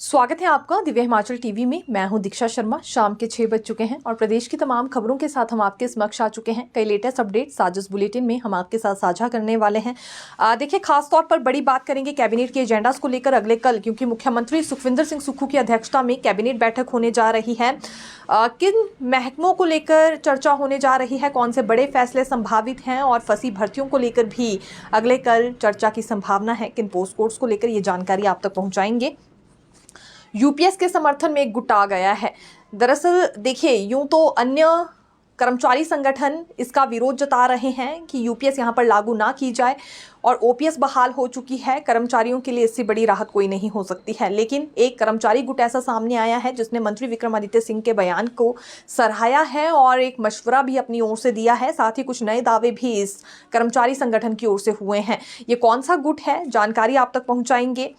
स्वागत है आपका दिव्य हिमाचल टीवी में। मैं हूं दीक्षा शर्मा। शाम के 6 बज चुके हैं और प्रदेश की तमाम खबरों के साथ हम आपके समक्ष आ चुके हैं। कई लेटेस्ट अपडेट्स आज इस बुलेटिन में हम आपके साथ साझा करने वाले हैं। देखिए, खास तौर पर बड़ी बात करेंगे कैबिनेट के एजेंडास को लेकर अगले कल, क्योंकि मुख्यमंत्री सुखविंदर सिंह सुक्खू की अध्यक्षता में कैबिनेट बैठक होने जा रही है। किन महकमों को लेकर चर्चा होने जा रही है, कौन से बड़े फैसले संभावित हैं और फंसी भर्तियों को लेकर भी अगले कल चर्चा की संभावना है। किन पोस्ट कोड्स को लेकर ये जानकारी आप तक पहुंचाएंगे। यूपीएस के समर्थन में एक गुट आ गया है। दरअसल देखिए, यूं तो अन्य कर्मचारी संगठन इसका विरोध जता रहे हैं कि यूपीएस यहां पर लागू ना की जाए और ओपीएस बहाल हो चुकी है। कर्मचारियों के लिए इससे बड़ी राहत कोई नहीं हो सकती है। लेकिन एक कर्मचारी गुट ऐसा सामने आया है जिसने मंत्री विक्रमादित्य सिंह के बयान को सराहाया है और एक मशवरा भी अपनी ओर से दिया है। साथ ही कुछ नए दावे भी इस कर्मचारी संगठन की ओर से हुए हैं। ये कौन सा गुट है, जानकारी आप तक पहुंचाएंगे।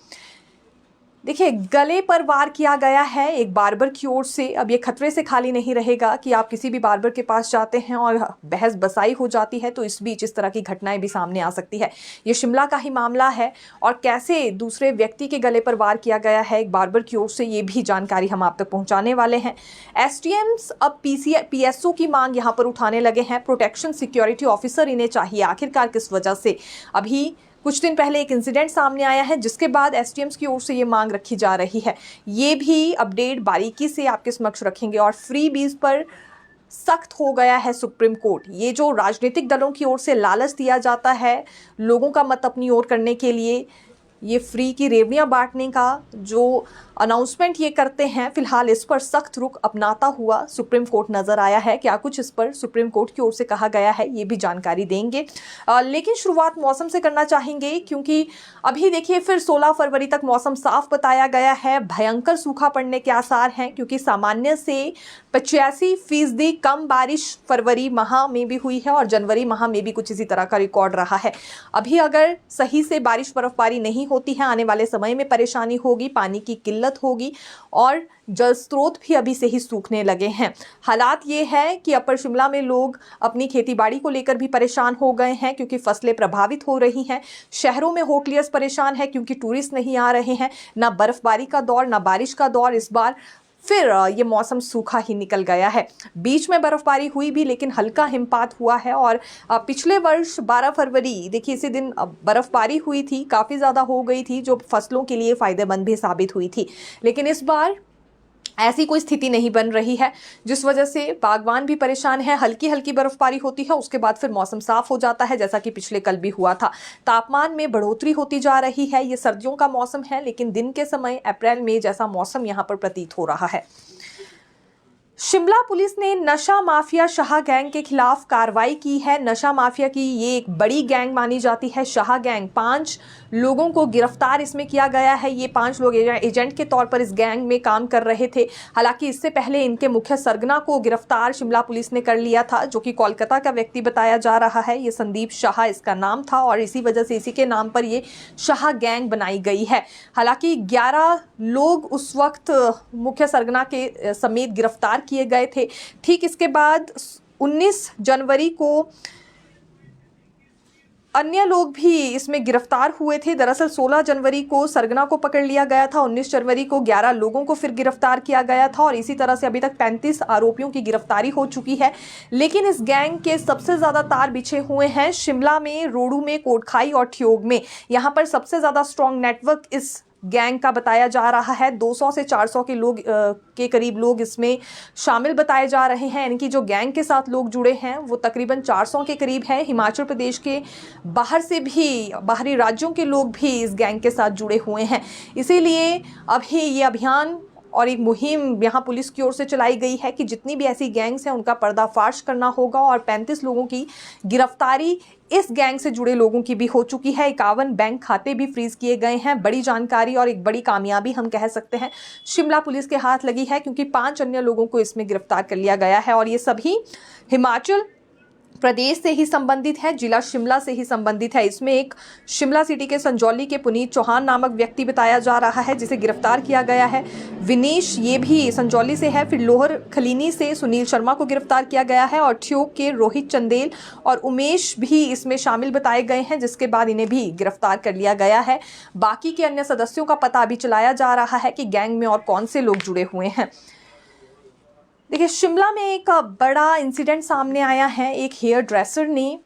देखिए, गले पर वार किया गया है एक बार्बर की ओर से। अब ये खतरे से खाली नहीं रहेगा कि आप किसी भी बार्बर के पास जाते हैं और बहस बसाई हो जाती है तो इस बीच इस तरह की घटनाएं भी सामने आ सकती है। ये शिमला का ही मामला है और कैसे दूसरे व्यक्ति के गले पर वार किया गया है एक बार्बर की ओर से, ये भी जानकारी हम आप तक पहुंचाने वाले हैं। एसडीएम्स अब पीएसओ की मांग यहाँ पर उठाने लगे हैं। प्रोटेक्शन सिक्योरिटी ऑफिसर इन्हें चाहिए, आखिरकार किस वजह से। अभी कुछ दिन पहले एक इंसिडेंट सामने आया है जिसके बाद एसडीएम्स की ओर से ये मांग रखी जा रही है। ये भी अपडेट बारीकी से आपके समक्ष रखेंगे। और फ्री बीज पर सख्त हो गया है सुप्रीम कोर्ट। ये जो राजनीतिक दलों की ओर से लालच दिया जाता है लोगों का मत अपनी ओर करने के लिए, ये फ्री की रेवड़ियां बांटने का जो अनाउंसमेंट ये करते हैं, फिलहाल इस पर सख्त रुख अपनाता हुआ सुप्रीम कोर्ट नजर आया है। क्या कुछ इस पर सुप्रीम कोर्ट की ओर से कहा गया है, ये भी जानकारी देंगे। लेकिन शुरुआत मौसम से करना चाहेंगे, क्योंकि अभी देखिए फिर 16 फरवरी तक मौसम साफ बताया गया है। भयंकर सूखा पड़ने के आसार हैं, क्योंकि सामान्य से 85% कम बारिश फरवरी माह में भी हुई है और जनवरी माह में भी कुछ इसी तरह का रिकॉर्ड रहा है। अभी अगर सही से बारिश बर्फबारी नहीं होती है, आने वाले समय में परेशानी होगी, पानी की किल्लत होगी और जल स्रोत भी अभी से ही सूखने लगे हैं। हालात ये है कि अपर शिमला में लोग अपनी खेतीबाड़ी को लेकर भी परेशान हो गए हैं, क्योंकि फसलें प्रभावित हो रही हैं। शहरों में होटलियर्स परेशान है क्योंकि टूरिस्ट नहीं आ रहे हैं। ना बर्फबारी का दौर, ना बारिश का दौर। इस बार फिर ये मौसम सूखा ही निकल गया है। बीच में बर्फबारी हुई भी, लेकिन हल्का हिमपात हुआ है। और पिछले वर्ष 12 फरवरी देखिए इसी दिन बर्फबारी हुई थी, काफ़ी ज़्यादा हो गई थी, जो फसलों के लिए फ़ायदेमंद भी साबित हुई थी। लेकिन इस बार ऐसी कोई स्थिति नहीं बन रही है, जिस वजह से बागवान भी परेशान है। हल्की हल्की बर्फबारी होती है, उसके बाद फिर मौसम साफ हो जाता है, जैसा कि पिछले कल भी हुआ था। तापमान में बढ़ोतरी होती जा रही है। ये सर्दियों का मौसम है, लेकिन दिन के समय अप्रैल में जैसा मौसम यहाँ पर प्रतीत हो रहा है। शिमला पुलिस ने नशा माफिया शाह गैंग के खिलाफ कार्रवाई की है। नशा माफिया की ये एक बड़ी गैंग मानी जाती है शाह गैंग। 5 लोगों को गिरफ्तार इसमें किया गया है। ये 5 लोग एजेंट के तौर पर इस गैंग में काम कर रहे थे। हालांकि इससे पहले इनके मुख्य सरगना को गिरफ्तार शिमला पुलिस ने कर लिया था, जो कि कोलकाता का व्यक्ति बताया जा रहा है। ये संदीप शाह इसका नाम था और इसी वजह से इसी के नाम पर ये शाह गैंग बनाई गई है। हालांकि 11 लोग उस वक्त मुख्य सरगना के समेत गिरफ्तार किए गए थे। ठीक इसके बाद 19 जनवरी को अन्य लोग भी इसमें गिरफ्तार हुए थे। दरअसल 16 जनवरी को सरगना को पकड़ लिया गया था। 19 जनवरी को 11 लोगों को फिर गिरफ्तार किया गया था और इसी तरह से अभी तक 35 आरोपियों की गिरफ्तारी हो चुकी है। लेकिन इस गैंग के सबसे ज्यादा तार बिछे हुए हैं शिमला में, रोडू में, कोटखाई और ठियोग में। यहाँ पर सबसे ज्यादा स्ट्रॉन्ग नेटवर्क इस गैंग का बताया जा रहा है। 200 से 400 के लोग के करीब लोग इसमें शामिल बताए जा रहे हैं। इनकी जो गैंग के साथ लोग जुड़े हैं वो तकरीबन 400 के करीब है। हिमाचल प्रदेश के बाहर से भी, बाहरी राज्यों के लोग भी इस गैंग के साथ जुड़े हुए हैं। इसीलिए अभी ये अभियान और एक मुहिम यहाँ पुलिस की ओर से चलाई गई है कि जितनी भी ऐसी गैंग्स हैं उनका पर्दाफाश करना होगा। और 35 लोगों की गिरफ्तारी इस गैंग से जुड़े लोगों की भी हो चुकी है। 51 बैंक खाते भी फ्रीज किए गए हैं। बड़ी जानकारी और एक बड़ी कामयाबी हम कह सकते हैं शिमला पुलिस के हाथ लगी है, क्योंकि 5 अन्य लोगों को इसमें गिरफ्तार कर लिया गया है और ये सभी हिमाचल प्रदेश से ही संबंधित है, जिला शिमला से ही संबंधित है। इसमें एक शिमला सिटी के संजौली के पुनीत चौहान नामक व्यक्ति बताया जा रहा है जिसे गिरफ्तार किया गया है। विनेश ये भी संजौली से है। फिर लोहर खलीनी से सुनील शर्मा को गिरफ्तार किया गया है और ठियोग के रोहित चंदेल और उमेश भी इसमें शामिल बताए गए हैं, जिसके बाद इन्हें भी गिरफ्तार कर लिया गया है। बाकी के अन्य सदस्यों का पता अभी चलाया जा रहा है कि गैंग में और कौन से लोग जुड़े हुए हैं। देखिए, शिमला में एक बड़ा इंसिडेंट सामने आया है। एक हेयर ड्रेसर ने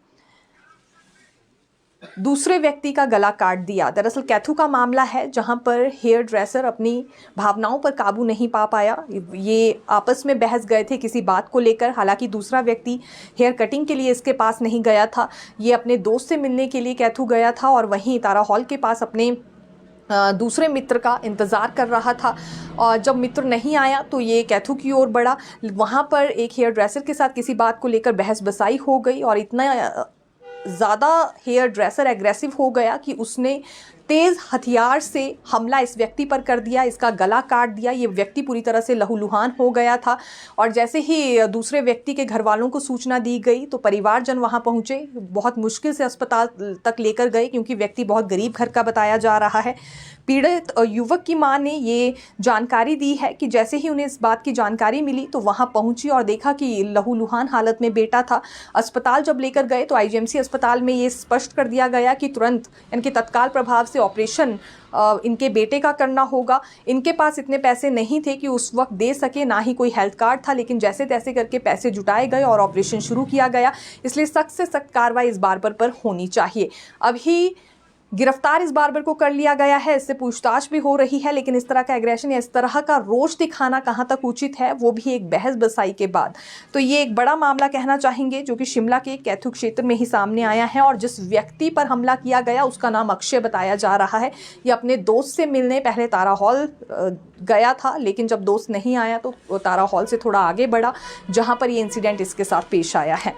दूसरे व्यक्ति का गला काट दिया। दरअसल कैथू का मामला है, जहां पर हेयर ड्रेसर अपनी भावनाओं पर काबू नहीं पा पाया। ये आपस में बहस गए थे किसी बात को लेकर। हालांकि दूसरा व्यक्ति हेयर कटिंग के लिए इसके पास नहीं गया था, ये अपने दोस्त से मिलने के लिए कैथू गया था और वहीं तारा हॉल के पास अपने दूसरे मित्र का इंतज़ार कर रहा था। और जब मित्र नहीं आया तो ये कैथू की ओर बढ़ा। वहाँ पर एक हेयर ड्रेसर के साथ किसी बात को लेकर बहस बसाई हो गई और इतना ज़्यादा हेयर ड्रेसर एग्रेसिव हो गया कि उसने तेज़ हथियार से हमला इस व्यक्ति पर कर दिया, इसका गला काट दिया। ये व्यक्ति पूरी तरह से लहूलुहान हो गया था और जैसे ही दूसरे व्यक्ति के घर वालों को सूचना दी गई तो परिवारजन वहां पहुंचे। बहुत मुश्किल से अस्पताल तक लेकर गए क्योंकि व्यक्ति बहुत गरीब घर का बताया जा रहा है। पीड़ित युवक की मां ने ये जानकारी दी है कि जैसे ही उन्हें इस बात की जानकारी मिली तो वहां पहुंची और देखा कि लहूलुहान हालत में बेटा था। अस्पताल जब लेकर गए तो आईजीएमसी अस्पताल में ये स्पष्ट कर दिया गया कि तुरंत इनके तत्काल प्रभाव से ऑपरेशन इनके बेटे का करना होगा। इनके पास इतने पैसे नहीं थे कि उस वक्त दे सके, ना ही कोई हेल्थ कार्ड था, लेकिन जैसे तैसे करके पैसे जुटाए गए और ऑपरेशन शुरू किया गया। इसलिए सख्त से सख्त कार्रवाई इस बार्बर पर होनी चाहिए। अभी गिरफ्तार इस बार्बर को कर लिया गया है, इससे पूछताछ भी हो रही है, लेकिन इस तरह का एग्रेशन या इस तरह का रोष दिखाना कहाँ तक उचित है, वो भी एक बहस बसाई के बाद। तो ये एक बड़ा मामला कहना चाहेंगे जो कि शिमला के कैथू क्षेत्र में ही सामने आया है और जिस व्यक्ति पर हमला किया गया उसका नाम अक्षय बताया जा रहा है। ये अपने दोस्त से मिलने पहले तारा हॉल गया था, लेकिन जब दोस्त नहीं आया तो तारा हॉल से थोड़ा आगे बढ़ा, जहाँ पर ये इंसिडेंट इसके साथ पेश आया है।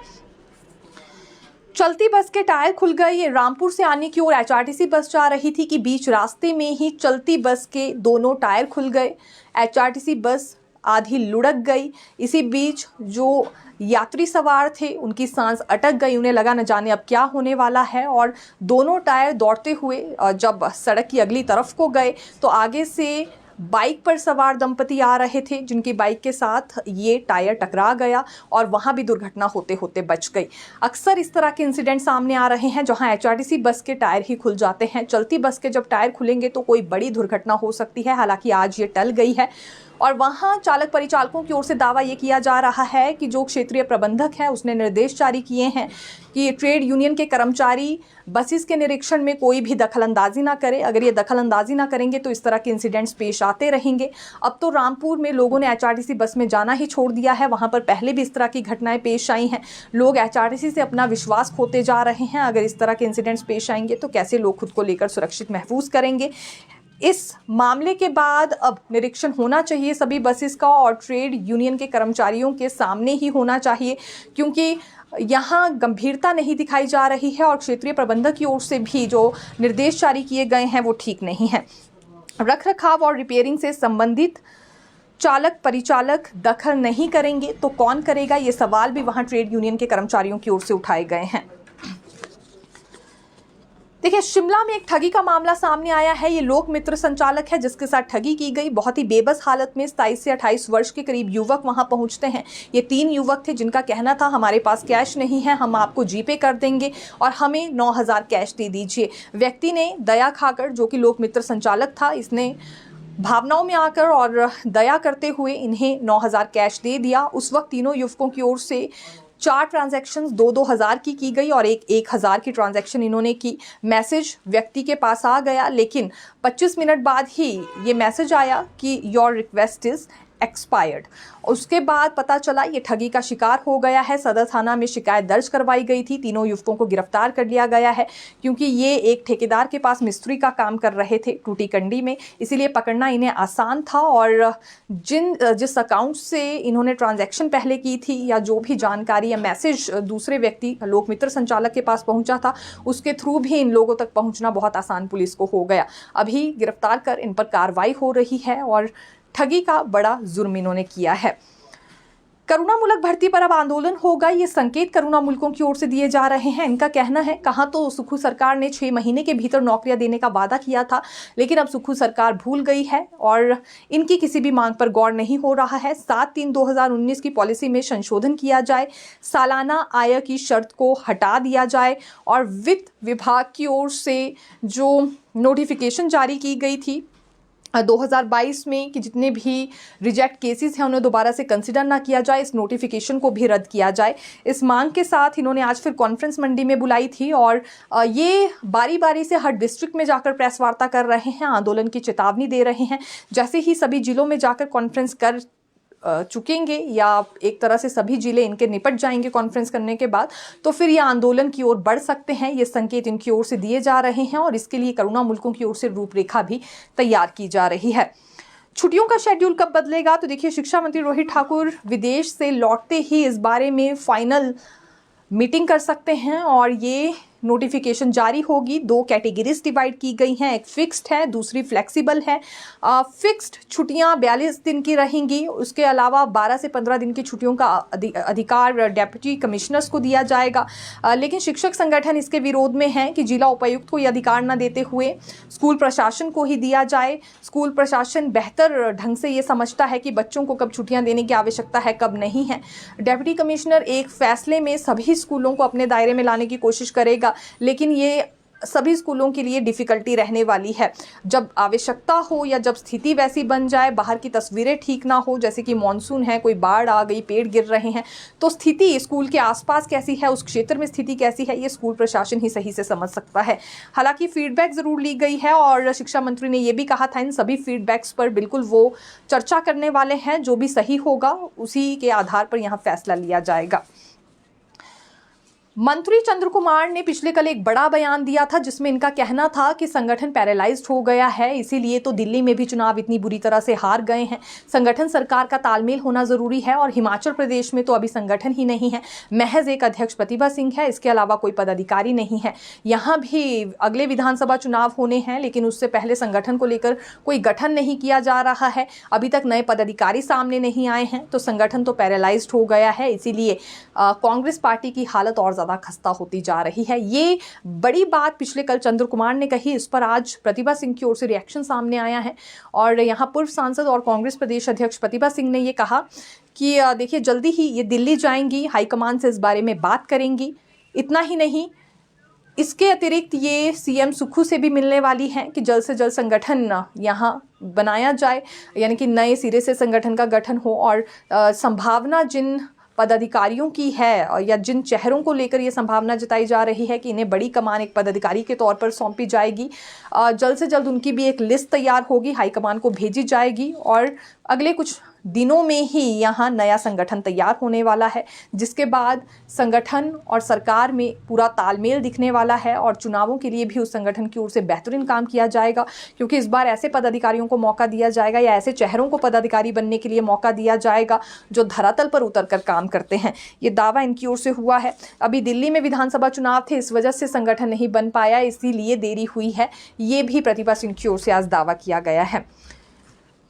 चलती बस के टायर खुल गए। ये रामपुर से आने की ओर एचआरटीसी बस जा रही थी कि बीच रास्ते में ही चलती बस के दोनों टायर खुल गए। एचआरटीसी बस आधी लुढ़क गई। इसी बीच जो यात्री सवार थे उनकी सांस अटक गई, उन्हें लगा न जाने अब क्या होने वाला है और दोनों टायर दौड़ते हुए जब सड़क की अगली तरफ को गए तो आगे से बाइक पर सवार दंपति आ रहे थे, जिनकी बाइक के साथ ये टायर टकरा गया और वहां भी दुर्घटना होते होते बच गई। अक्सर इस तरह के इंसिडेंट सामने आ रहे हैं जहां एचआरटीसी बस के टायर ही खुल जाते हैं। चलती बस के जब टायर खुलेंगे तो कोई बड़ी दुर्घटना हो सकती है। हालांकि आज ये टल गई है और वहां चालक परिचालकों की ओर से दावा ये किया जा रहा है कि जो क्षेत्रीय प्रबंधक है उसने निर्देश जारी किए हैं कि ट्रेड यूनियन के कर्मचारी बसेस के निरीक्षण में कोई भी दखलंदाजी ना करे। अगर ये दखलंदाजी ना करेंगे तो इस तरह के इंसिडेंट्स पेश आते रहेंगे। अब तो रामपुर में लोगों ने एचआरटीसी बस में जाना ही छोड़ दिया है। वहां पर पहले भी इस तरह की घटनाएं पेश आई हैं। लोग एचआरटीसी से अपना विश्वास खोते जा रहे हैं। अगर इस तरह के इंसिडेंट्स पेश आएंगे तो कैसे लोग खुद को लेकर सुरक्षित महसूस करेंगे। इस मामले के बाद अब निरीक्षण होना चाहिए सभी बसेस का और ट्रेड यूनियन के कर्मचारियों के सामने ही होना चाहिए, क्योंकि यहाँ गंभीरता नहीं दिखाई जा रही है और क्षेत्रीय प्रबंधक की ओर से भी जो निर्देश जारी किए गए हैं वो ठीक नहीं है। रखरखाव और रिपेयरिंग से संबंधित चालक परिचालक दखल नहीं करेंगे तो कौन करेगा, ये सवाल भी वहाँ ट्रेड यूनियन के कर्मचारियों की ओर से उठाए गए हैं। देखिए, शिमला में एक ठगी का मामला सामने आया है। ये लोक मित्र संचालक है जिसके साथ ठगी की गई। बहुत ही बेबस हालत में 27 से 28 वर्ष के करीब युवक वहां पहुंचते हैं। ये 3 युवक थे जिनका कहना था हमारे पास कैश नहीं है, हम आपको जीपे कर देंगे और हमें 9,000 कैश दे दीजिए। व्यक्ति ने दया खाकर, जो कि लोक मित्र संचालक था, इसने भावनाओं में आकर और दया करते हुए इन्हें 9,000 कैश दे दिया। उस वक्त तीनों युवकों की ओर से 4 ट्रांजैक्शंस 2,000 की गई और 1,000 की ट्रांजैक्शन इन्होंने की। मैसेज व्यक्ति के पास आ गया, लेकिन 25 मिनट बाद ही ये मैसेज आया कि योर रिक्वेस्ट इज एक्सपायर्ड। उसके बाद पता चला ये ठगी का शिकार हो गया है। सदर थाना में शिकायत दर्ज करवाई गई थी। तीनों युवकों को गिरफ्तार कर लिया गया है क्योंकि ये एक ठेकेदार के पास मिस्त्री का काम कर रहे थे टूटीकंडी में, इसीलिए पकड़ना इन्हें आसान था। और जिस अकाउंट से इन्होंने ट्रांजैक्शन पहले की थी या जो भी जानकारी या मैसेज दूसरे व्यक्ति लोक मित्र संचालक के पास पहुंचा था, उसके थ्रू भी इन लोगों तक पहुंचना बहुत आसान पुलिस को हो गया। अभी गिरफ्तार कर इन पर कार्रवाई हो रही है और ठगी का बड़ा जुर्म इन्होंने किया है। करुणामूलक भर्ती पर अब आंदोलन होगा, ये संकेत करुणामूलकों की ओर से दिए जा रहे हैं। इनका कहना है, कहा तो सुक्खू सरकार ने 6 महीने के भीतर नौकरियां देने का वादा किया था, लेकिन अब सुक्खू सरकार भूल गई है और इनकी किसी भी मांग पर गौर नहीं हो रहा है। 7/3/2019 की पॉलिसी में संशोधन किया जाए, सालाना आय की शर्त को हटा दिया जाए और वित्त विभाग की ओर से जो नोटिफिकेशन जारी की गई थी 2022 में कि जितने भी रिजेक्ट केसेस हैं उन्हें दोबारा से कंसिडर ना किया जाए, इस नोटिफिकेशन को भी रद्द किया जाए। इस मांग के साथ इन्होंने आज फिर कॉन्फ्रेंस मंडी में बुलाई थी और ये बारी बारी से हर डिस्ट्रिक्ट में जाकर प्रेस वार्ता कर रहे हैं, आंदोलन की चेतावनी दे रहे हैं। जैसे ही सभी जिलों में जाकर कॉन्फ्रेंस कर चुकेंगे या एक तरह से सभी जिले इनके निपट जाएंगे कॉन्फ्रेंस करने के बाद, तो फिर ये आंदोलन की ओर बढ़ सकते हैं। ये संकेत इनकी ओर से दिए जा रहे हैं और इसके लिए करुणामूलकों की ओर से रूपरेखा भी तैयार की जा रही है। छुट्टियों का शेड्यूल कब बदलेगा, तो देखिए शिक्षा मंत्री रोहित ठाकुर विदेश से लौटते ही इस बारे में फाइनल मीटिंग कर सकते हैं और ये नोटिफिकेशन जारी होगी। 2 कैटेगरीज डिवाइड की गई हैं, एक फिक्स्ड है, दूसरी फ्लेक्सिबल है। फिक्स्ड छुट्टियां 42 दिन की रहेंगी, उसके अलावा 12 से 15 दिन की छुट्टियों का अधिकार डेप्यूटी कमिश्नर्स को दिया जाएगा। लेकिन शिक्षक संगठन इसके विरोध में है कि जिला उपायुक्त को ये अधिकार न देते हुए स्कूल प्रशासन को ही दिया जाए। स्कूल प्रशासन बेहतर ढंग से ये समझता है कि बच्चों को कब छुट्टियां देने की आवश्यकता है, कब नहीं है। डेप्यूटी कमिश्नर एक फैसले में सभी स्कूलों को अपने दायरे में लाने की कोशिश करेगा, लेकिन ये सभी स्कूलों के लिए डिफ़िकल्टी रहने वाली है। जब आवश्यकता हो या जब स्थिति वैसी बन जाए, बाहर की तस्वीरें ठीक ना हो, जैसे कि मॉनसून है, कोई बाढ़ आ गई, पेड़ गिर रहे हैं, तो स्थिति स्कूल के आसपास कैसी है, उस क्षेत्र में स्थिति कैसी है, ये स्कूल प्रशासन ही सही से समझ सकता है। हालांकि फीडबैक ज़रूर ली गई है और शिक्षा मंत्री ने ये भी कहा था इन सभी फीडबैक्स पर बिल्कुल वो चर्चा करने वाले हैं। जो भी सही होगा उसी के आधार पर यहाँ फैसला लिया जाएगा। मंत्री चंद्र कुमार ने पिछले कल एक बड़ा बयान दिया था जिसमें इनका कहना था कि संगठन पैरालाइज्ड हो गया है, इसीलिए तो दिल्ली में भी चुनाव इतनी बुरी तरह से हार गए हैं। संगठन सरकार का तालमेल होना जरूरी है और हिमाचल प्रदेश में तो अभी संगठन ही नहीं है, महज एक अध्यक्ष प्रतिभा सिंह है, इसके अलावा कोई पदाधिकारी नहीं है। यहाँ भी अगले विधानसभा चुनाव होने हैं, लेकिन उससे पहले संगठन को लेकर कोई गठन नहीं किया जा रहा है, अभी तक नए पदाधिकारी सामने नहीं आए हैं, तो संगठन तो पैरालाइज्ड हो गया है। इसीलिए कांग्रेस पार्टी की हालत और ज्यादा खस्ता होती जा रही है। ये बड़ी बात पिछले कल चंद्र कुमार ने कही, इस पर आज प्रतिभा सिंह की ओर से रिएक्शन सामने आया है और यहाँ पूर्व सांसद और कांग्रेस प्रदेश अध्यक्ष प्रतिभा सिंह ने ये कहा कि देखिए जल्दी ही ये दिल्ली जाएंगी, हाईकमान से इस बारे में बात करेंगी। इतना ही नहीं, इसके अतिरिक्त ये सीएम सुक्खू से भी मिलने वाली हैं कि जल्द से जल्द संगठन यहाँ बनाया जाए, यानी कि नए सिरे से संगठन का गठन हो और संभावना जिन पदाधिकारियों की है या जिन चेहरों को लेकर ये संभावना जताई जा रही है कि इन्हें बड़ी कमान एक पदाधिकारी के तौर पर सौंपी जाएगी, जल्द से जल्द उनकी भी एक लिस्ट तैयार होगी, हाईकमान को भेजी जाएगी और अगले कुछ दिनों में ही यहाँ नया संगठन तैयार होने वाला है, जिसके बाद संगठन और सरकार में पूरा तालमेल दिखने वाला है और चुनावों के लिए भी उस संगठन की ओर से बेहतरीन काम किया जाएगा, क्योंकि इस बार ऐसे पदाधिकारियों को मौका दिया जाएगा या ऐसे चेहरों को पदाधिकारी बनने के लिए मौका दिया जाएगा जो धरातल पर उतर कर काम करते हैं। ये दावा इनकी ओर से हुआ है। अभी दिल्ली में विधानसभा चुनाव थे, इस वजह से संगठन नहीं बन पाया, इसीलिए देरी हुई है, ये भी प्रतिभा सिंह की ओर से आज दावा किया गया है।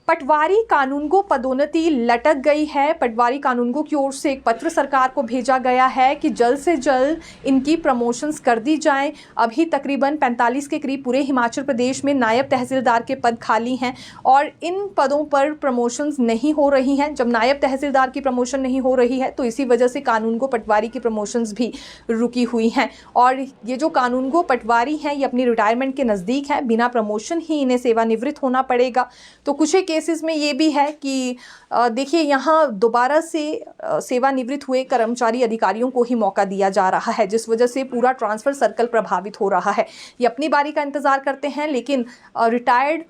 पटवारी कानूनगो पदोन्नति लटक गई है। पटवारी कानूनगो की ओर से एक पत्र सरकार को भेजा गया है कि जल्द से जल्द इनकी प्रमोशंस कर दी जाएं। अभी तकरीबन 45 के करीब पूरे हिमाचल प्रदेश में नायब तहसीलदार के पद खाली हैं और इन पदों पर प्रमोशंस नहीं हो रही हैं। जब नायब तहसीलदार की प्रमोशन नहीं हो रही है तो इसी वजह से कानूनगो पटवारी की प्रमोशंस भी रुकी हुई हैं और ये जो कानूनगो पटवारी हैं ये अपनी रिटायरमेंट के नज़दीक हैं, बिना प्रमोशन ही इन्हें सेवानिवृत्त होना पड़ेगा। तो कुछ केसेस में ये भी है कि देखिए यहाँ दोबारा से सेवानिवृत्त हुए कर्मचारी अधिकारियों को ही मौका दिया जा रहा है, जिस वजह से पूरा ट्रांसफ़र सर्कल प्रभावित हो रहा है। ये अपनी बारी का इंतज़ार करते हैं, लेकिन रिटायर्ड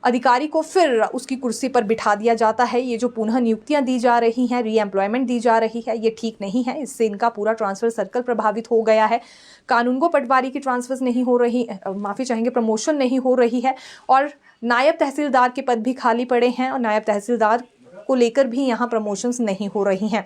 अधिकारी को फिर उसकी कुर्सी पर बिठा दिया जाता है। ये जो पुनः नियुक्तियां दी जा रही हैं, रीएम्प्लॉयमेंट दी जा रही है, ये ठीक नहीं है। इससे इनका पूरा ट्रांसफ़र सर्कल प्रभावित हो गया है। कानूनगो पटवारी की ट्रांसफर्स नहीं हो रही, माफ़ी चाहेंगे, प्रमोशन नहीं हो रही है और नायब तहसीलदार के पद भी खाली पड़े हैं और नायब तहसीलदार को लेकर भी यहाँ प्रमोशंस नहीं हो रही हैं,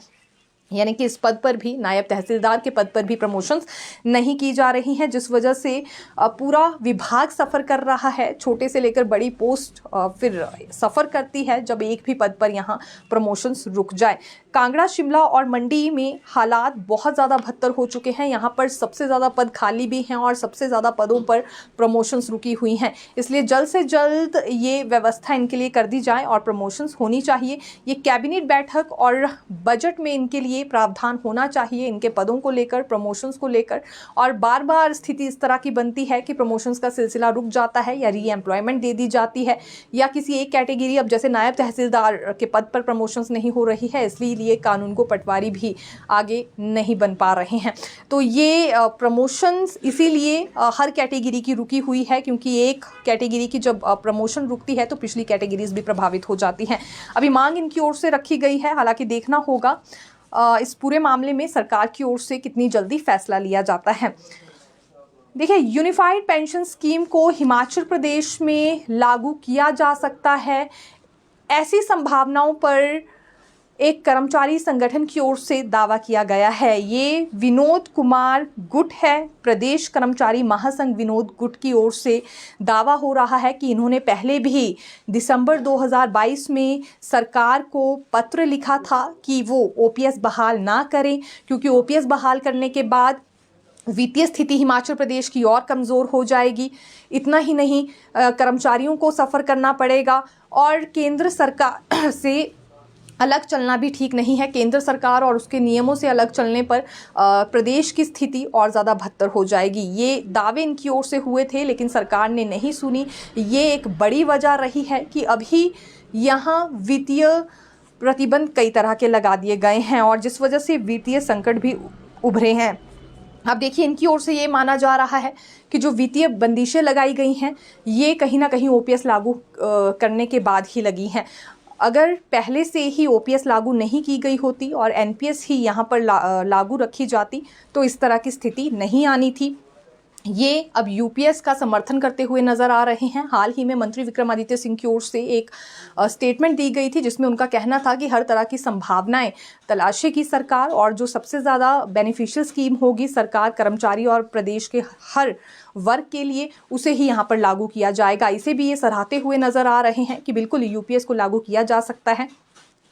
यानी कि इस पद पर भी, नायब तहसीलदार के पद पर भी प्रमोशंस नहीं की जा रही हैं, जिस वजह से पूरा विभाग सफ़र कर रहा है। छोटे से लेकर बड़ी पोस्ट फिर सफ़र करती है जब एक भी पद पर यहाँ प्रमोशंस रुक जाए। कांगड़ा, शिमला और मंडी में हालात बहुत ज़्यादा बदतर हो चुके हैं। यहाँ पर सबसे ज़्यादा पद खाली भी हैं और सबसे ज़्यादा पदों पर प्रमोशंस रुकी हुई हैं। इसलिए जल्द से जल्द ये व्यवस्था इनके लिए कर दी जाए और प्रमोशंस होनी चाहिए। ये कैबिनेट बैठक और बजट में इनके लिए प्रावधान होना चाहिए, इनके पदों को लेकर, प्रमोशंस को लेकर। और बार बार स्थिति इस तरह की बनती है कि प्रमोशंस का सिलसिला रुक जाता है या रीएम्प्लॉयमेंट दे दी जाती है, या किसी एक कैटेगरी, अब जैसे नायब तहसीलदार के पद पर प्रमोशंस नहीं हो रही है, इसलिए कानून को पटवारी भी आगे नहीं बन पा रहे हैं। तो ये प्रमोशंस इसीलिए हर कैटेगरी की रुकी हुई है, क्योंकि एक कैटेगरी की जब प्रमोशन रुकती है तो पिछली कैटेगरीज भी प्रभावित हो जाती हैं। अभी मांग इनकी ओर से रखी गई है, हालांकि देखना होगा इस पूरे मामले में सरकार की ओर से कितनी जल्दी फैसला लिया जाता है। देखिए, यूनिफाइड पेंशन स्कीम को हिमाचल प्रदेश में लागू किया जा सकता है, ऐसी संभावनाओं पर एक कर्मचारी संगठन की ओर से दावा किया गया है। ये विनोद कुमार गुट है, प्रदेश कर्मचारी महासंघ विनोद गुट की ओर से दावा हो रहा है कि इन्होंने पहले भी दिसंबर 2022 में सरकार को पत्र लिखा था कि वो ओपीएस बहाल ना करें, क्योंकि ओपीएस बहाल करने के बाद वित्तीय स्थिति हिमाचल प्रदेश की और कमज़ोर हो जाएगी। इतना ही नहीं, कर्मचारियों को सफ़र करना पड़ेगा और केंद्र सरकार से अलग चलना भी ठीक नहीं है। केंद्र सरकार और उसके नियमों से अलग चलने पर प्रदेश की स्थिति और ज़्यादा बदतर हो जाएगी। ये दावे इनकी ओर से हुए थे, लेकिन सरकार ने नहीं सुनी। ये एक बड़ी वजह रही है कि अभी यहाँ वित्तीय प्रतिबंध कई तरह के लगा दिए गए हैं और जिस वजह से वित्तीय संकट भी उभरे हैं। अब देखिए, इनकी ओर से ये माना जा रहा है कि जो वित्तीय बंदिशें लगाई गई हैं, ये कहीं ना कहीं ओपीएस लागू करने के बाद ही लगी हैं। अगर पहले से ही ओपीएस लागू नहीं की गई होती और एनपीएस ही यहाँ पर लागू रखी जाती तो इस तरह की स्थिति नहीं आनी थी। ये अब यूपीएस का समर्थन करते हुए नज़र आ रहे हैं। हाल ही में मंत्री विक्रमादित्य सिंह की ओर से एक स्टेटमेंट दी गई थी, जिसमें उनका कहना था कि हर तरह की संभावनाएं तलाशेगी सरकार और जो सबसे ज़्यादा बेनिफिशियल स्कीम होगी सरकार कर्मचारी और प्रदेश के हर वर्ग के लिए, उसे ही यहाँ पर लागू किया जाएगा। इसे भी ये सराहते हुए नज़र आ रहे हैं कि बिल्कुल यूपीएस को लागू किया जा सकता है,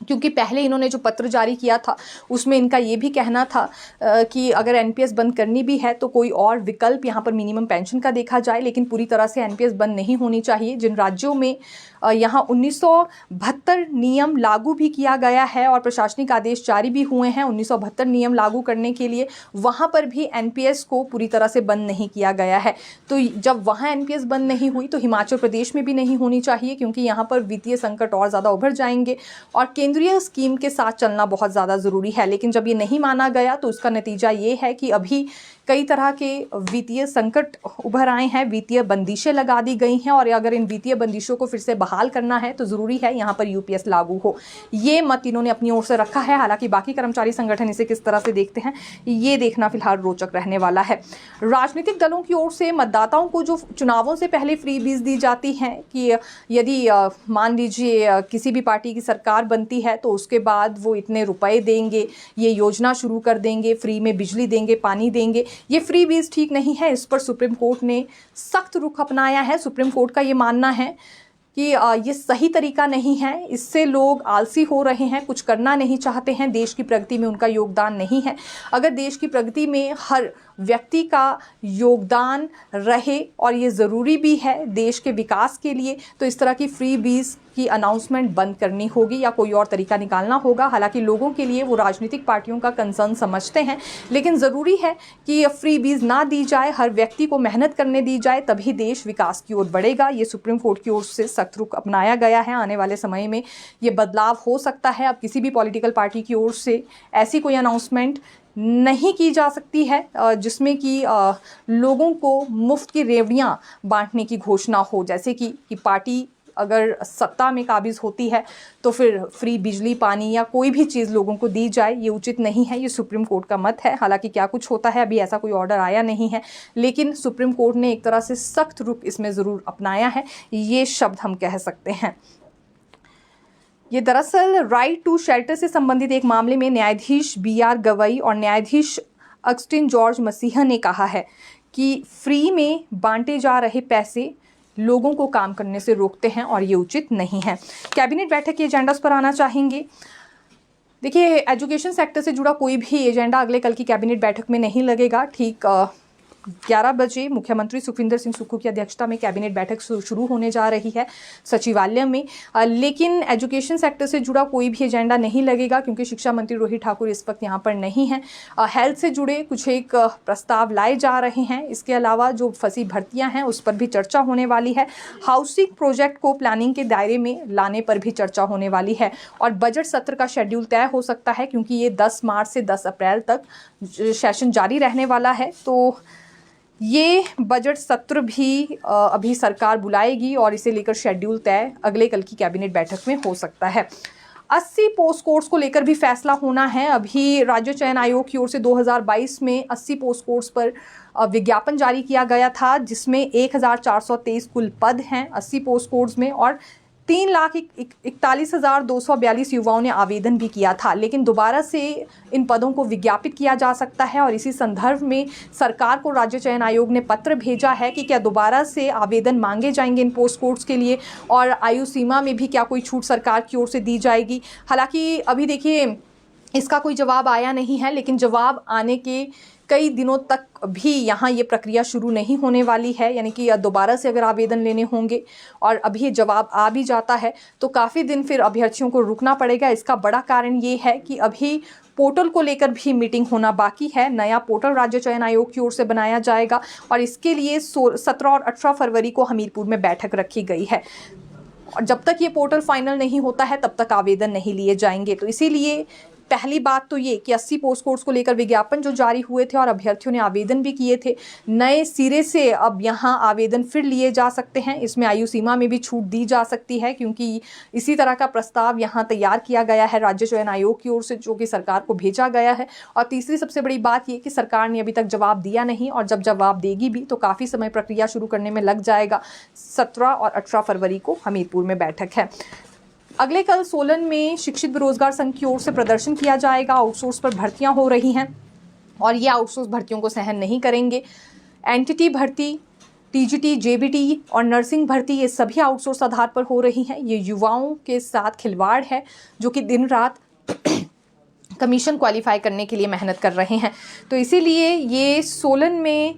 क्योंकि पहले इन्होंने जो पत्र जारी किया था उसमें इनका ये भी कहना था कि अगर एनपीएस बंद करनी भी है तो कोई और विकल्प यहाँ पर मिनिमम पेंशन का देखा जाए, लेकिन पूरी तरह से एनपीएस बंद नहीं होनी चाहिए। जिन राज्यों में यहाँ 1972 नियम लागू भी किया गया है और प्रशासनिक आदेश जारी भी हुए हैं 1972 नियम लागू करने के लिए, वहाँ पर भी एनपीएस को पूरी तरह से बंद नहीं किया गया है। तो जब वहाँ एनपीएस बंद नहीं हुई तो हिमाचल प्रदेश में भी नहीं होनी चाहिए, क्योंकि यहाँ पर वित्तीय संकट और ज़्यादा उभर जाएंगे और केंद्रीय स्कीम के साथ चलना बहुत ज़्यादा ज़रूरी है। लेकिन जब ये नहीं माना गया तो उसका नतीजा ये है कि अभी कई तरह के वित्तीय संकट उभर आए हैं, वित्तीय बंदिशें लगा दी गई हैं और अगर इन वित्तीय बंदिशों को फिर से बहाल करना है तो ज़रूरी है यहाँ पर यूपीएस लागू हो। ये मत इन्होंने अपनी ओर से रखा है। हालांकि बाकी कर्मचारी संगठन इसे किस तरह से देखते हैं, ये देखना फिलहाल रोचक रहने वाला है। राजनीतिक दलों की ओर से मतदाताओं को जो चुनावों से पहले फ्री बीज दी जाती हैं कि यदि मान लीजिए किसी भी पार्टी की सरकार बनती है तो उसके बाद वो इतने रुपए देंगे, ये योजना शुरू कर देंगे, फ्री में बिजली देंगे, पानी देंगे, ये फ्री बीज ठीक नहीं है। इस पर सुप्रीम कोर्ट ने सख्त रुख अपनाया है। सुप्रीम कोर्ट का ये मानना है कि ये सही तरीका नहीं है, इससे लोग आलसी हो रहे हैं, कुछ करना नहीं चाहते हैं, देश की प्रगति में उनका योगदान नहीं है। अगर देश की प्रगति में हर व्यक्ति का योगदान रहे और ये ज़रूरी भी है देश के विकास के लिए, तो इस तरह की फ्री बीज की अनाउंसमेंट बंद करनी होगी या कोई और तरीका निकालना होगा। हालांकि लोगों के लिए वो राजनीतिक पार्टियों का कंसर्न समझते हैं, लेकिन ज़रूरी है कि फ्री बीज ना दी जाए, हर व्यक्ति को मेहनत करने दी जाए, तभी देश विकास की ओर बढ़ेगा। ये सुप्रीम कोर्ट की ओर से सख्त रुख अपनाया गया है। आने वाले समय में ये बदलाव हो सकता है। अब किसी भी पॉलिटिकल पार्टी की ओर से ऐसी कोई अनाउंसमेंट नहीं की जा सकती है जिसमें कि लोगों को मुफ्त की रेवड़ियाँ बांटने की घोषणा हो, जैसे कि पार्टी अगर सत्ता में काबिज होती है तो फिर फ्री बिजली, पानी या कोई भी चीज़ लोगों को दी जाए, ये उचित नहीं है। ये सुप्रीम कोर्ट का मत है। हालांकि क्या कुछ होता है, अभी ऐसा कोई ऑर्डर आया नहीं है, लेकिन सुप्रीम कोर्ट ने एक तरह से सख्त रुख इसमें ज़रूर अपनाया है, ये शब्द हम कह सकते हैं। ये दरअसल राइट टू शेल्टर से संबंधित एक मामले में न्यायाधीश बीआर गवई और न्यायाधीश अगस्टिन जॉर्ज मसीहा ने कहा है कि फ्री में बांटे जा रहे पैसे लोगों को काम करने से रोकते हैं और ये उचित नहीं है। कैबिनेट बैठक के एजेंडा पर आना चाहेंगे। देखिए, एजुकेशन सेक्टर से जुड़ा कोई भी एजेंडा अगले कल की कैबिनेट बैठक में नहीं लगेगा। ठीक 11 बजे मुख्यमंत्री सुखविंदर सिंह सुक्खू की अध्यक्षता में कैबिनेट बैठक शुरू होने जा रही है सचिवालय में, लेकिन एजुकेशन सेक्टर से जुड़ा कोई भी एजेंडा नहीं लगेगा क्योंकि शिक्षा मंत्री रोहित ठाकुर इस वक्त यहाँ पर नहीं हैं। हेल्थ से जुड़े कुछ एक प्रस्ताव लाए जा रहे हैं। इसके अलावा जो फंसी भर्तियां हैं उस पर भी चर्चा होने वाली है। हाउसिंग प्रोजेक्ट को प्लानिंग के दायरे में लाने पर भी चर्चा होने वाली है और बजट सत्र का शेड्यूल तय हो सकता है क्योंकि ये 10 मार्च से 10 अप्रैल तक सेशन जारी रहने वाला है। तो ये बजट सत्र भी अभी सरकार बुलाएगी और इसे लेकर शेड्यूल तय अगले कल की कैबिनेट बैठक में हो सकता है। 80 पोस्ट कोर्स को लेकर भी फैसला होना है। अभी राज्य चयन आयोग की ओर से 2022 में 80 पोस्ट कोर्स पर विज्ञापन जारी किया गया था जिसमें 1423 कुल पद हैं 80 पोस्ट कोर्स में और 3,41,242 युवाओं ने आवेदन भी किया था, लेकिन दोबारा से इन पदों को विज्ञापित किया जा सकता है और इसी संदर्भ में सरकार को राज्य चयन आयोग ने पत्र भेजा है कि क्या दोबारा से आवेदन मांगे जाएंगे इन पोस्ट कोर्स के लिए और आयु सीमा में भी क्या कोई छूट सरकार की ओर से दी जाएगी। हालांकि अभी देखिए इसका कोई जवाब आया नहीं है, लेकिन जवाब आने के कई दिनों तक भी यहाँ ये प्रक्रिया शुरू नहीं होने वाली है, यानी कि दोबारा से अगर आवेदन लेने होंगे और अभी ये जवाब आ भी जाता है तो काफ़ी दिन फिर अभ्यर्थियों को रुकना पड़ेगा। इसका बड़ा कारण ये है कि अभी पोर्टल को लेकर भी मीटिंग होना बाकी है। नया पोर्टल राज्य चयन आयोग की ओर से बनाया जाएगा और इसके लिए 17 और 18 फरवरी को हमीरपुर में बैठक रखी गई है और जब तक ये पोर्टल फाइनल नहीं होता है तब तक आवेदन नहीं लिए जाएंगे। तो इसीलिए पहली बात तो ये कि 80 पोस्ट कोर्स को लेकर विज्ञापन जो जारी हुए थे और अभ्यर्थियों ने आवेदन भी किए थे, नए सिरे से अब यहाँ आवेदन फिर लिए जा सकते हैं। इसमें आयु सीमा में भी छूट दी जा सकती है क्योंकि इसी तरह का प्रस्ताव यहाँ तैयार किया गया है राज्य चयन आयोग की ओर से जो कि सरकार को भेजा गया है। और तीसरी सबसे बड़ी बात ये कि सरकार ने अभी तक जवाब दिया नहीं और जब जवाब देगी भी तो काफ़ी समय प्रक्रिया शुरू करने में लग जाएगा। 17 और 18 फरवरी को हमीरपुर में बैठक है। अगले कल सोलन में शिक्षित बेरोजगार संघ की ओर से प्रदर्शन किया जाएगा। आउटसोर्स पर भर्तियां हो रही हैं और ये आउटसोर्स भर्तियों को सहन नहीं करेंगे। एनटीटी भर्ती, टीजीटी, जेबीटी और नर्सिंग भर्ती ये सभी आउटसोर्स आधार पर हो रही हैं। ये युवाओं के साथ खिलवाड़ है जो कि दिन रात कमीशन क्वालिफाई करने के लिए मेहनत कर रहे हैं। तो इसीलिए ये सोलन में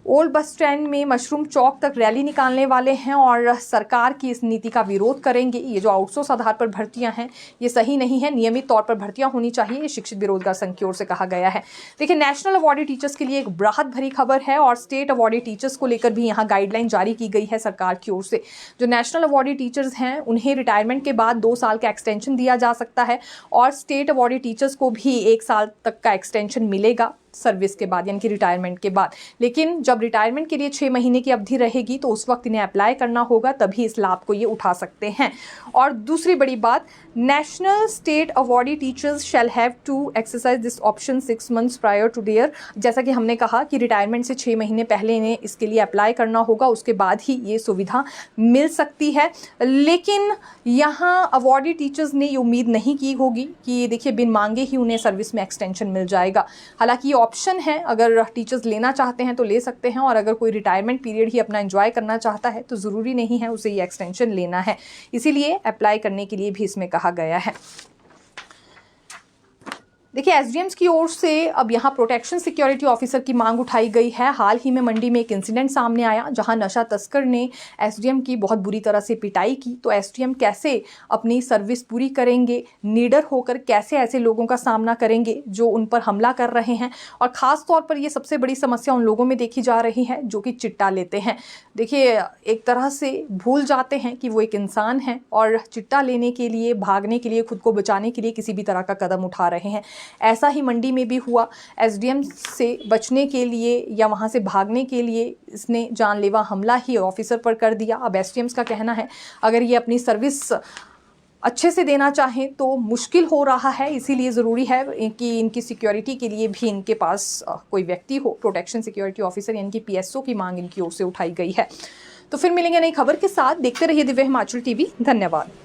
ओल्ड बस स्टैंड में मशरूम चौक तक रैली निकालने वाले हैं और सरकार की इस नीति का विरोध करेंगे। ये जो आउटसोर्स आधार पर भर्तियां हैं ये सही नहीं है, नियमित तौर पर भर्तियां होनी चाहिए, ये शिक्षित बेरोजगार संघ की ओर से कहा गया है। देखिए, नेशनल अवॉर्डी टीचर्स के लिए एक राहत भरी खबर है और स्टेट अवॉर्डी टीचर्स को लेकर भी यहाँ गाइडलाइन जारी की गई है सरकार की ओर से। जो नेशनल अवॉर्डी टीचर्स हैं उन्हें रिटायरमेंट के बाद 2 साल का एक्सटेंशन दिया जा सकता है और स्टेट अवॉर्डी टीचर्स को भी 1 साल तक का एक्सटेंशन मिलेगा सर्विस के बाद, यानी कि रिटायरमेंट के बाद। लेकिन जब रिटायरमेंट के लिए 6 महीने की अवधि रहेगी तो उस वक्त इन्हें अप्लाई करना होगा, तभी इस लाभ को ये उठा सकते हैं। और दूसरी बड़ी बात, national state awardee teachers shall have to exercise this option 6 months prior to their. जैसा कि हमने कहा कि रिटायरमेंट से 6 महीने पहले इन्हें इसके लिए अप्लाई करना होगा, उसके बाद ही ये सुविधा मिल सकती है। लेकिन यहाँ अवॉर्डी टीचर्स ने ये उम्मीद नहीं की होगी कि देखिए बिन मांगे ही उन्हें सर्विस में एक्सटेंशन मिल जाएगा। हालांकि ऑप्शन है, अगर टीचर्स लेना चाहते हैं तो ले सकते हैं और अगर कोई रिटायरमेंट पीरियड ही अपना एंजॉय करना चाहता है तो ज़रूरी नहीं है उसे ये एक्सटेंशन लेना है। इसीलिए अप्लाई करने के लिए भी इसमें कहा गया है। देखिए, एसडीएम्स की ओर से अब यहाँ प्रोटेक्शन सिक्योरिटी ऑफिसर की मांग उठाई गई है। हाल ही में मंडी में एक इंसिडेंट सामने आया जहाँ नशा तस्कर ने एसडीएम की बहुत बुरी तरह से पिटाई की। तो एसडीएम कैसे अपनी सर्विस पूरी करेंगे, निडर होकर कैसे ऐसे लोगों का सामना करेंगे जो उन पर हमला कर रहे हैं। और ख़ास तौर पर ये सबसे बड़ी समस्या उन लोगों में देखी जा रही है जो कि चिट्टा लेते हैं। देखिए, एक तरह से भूल जाते हैं कि वो एक इंसान है और चिट्टा लेने के लिए, भागने के लिए, खुद को बचाने के लिए किसी भी तरह का कदम उठा रहे हैं। ऐसा ही मंडी में भी हुआ। एसडीएम से बचने के लिए या वहाँ से भागने के लिए इसने जानलेवा हमला ही ऑफिसर पर कर दिया। अब एसडीएम्स का कहना है अगर ये अपनी सर्विस अच्छे से देना चाहें तो मुश्किल हो रहा है, इसीलिए ज़रूरी है कि इनकी सिक्योरिटी के लिए भी इनके पास कोई व्यक्ति हो। प्रोटेक्शन सिक्योरिटी ऑफिसर यानी कि पीएसओ की मांग इनकी ओर से उठाई गई है। तो फिर मिलेंगे नई खबर के साथ। देखते रहिए दिव्य हिमाचल टीवी। धन्यवाद।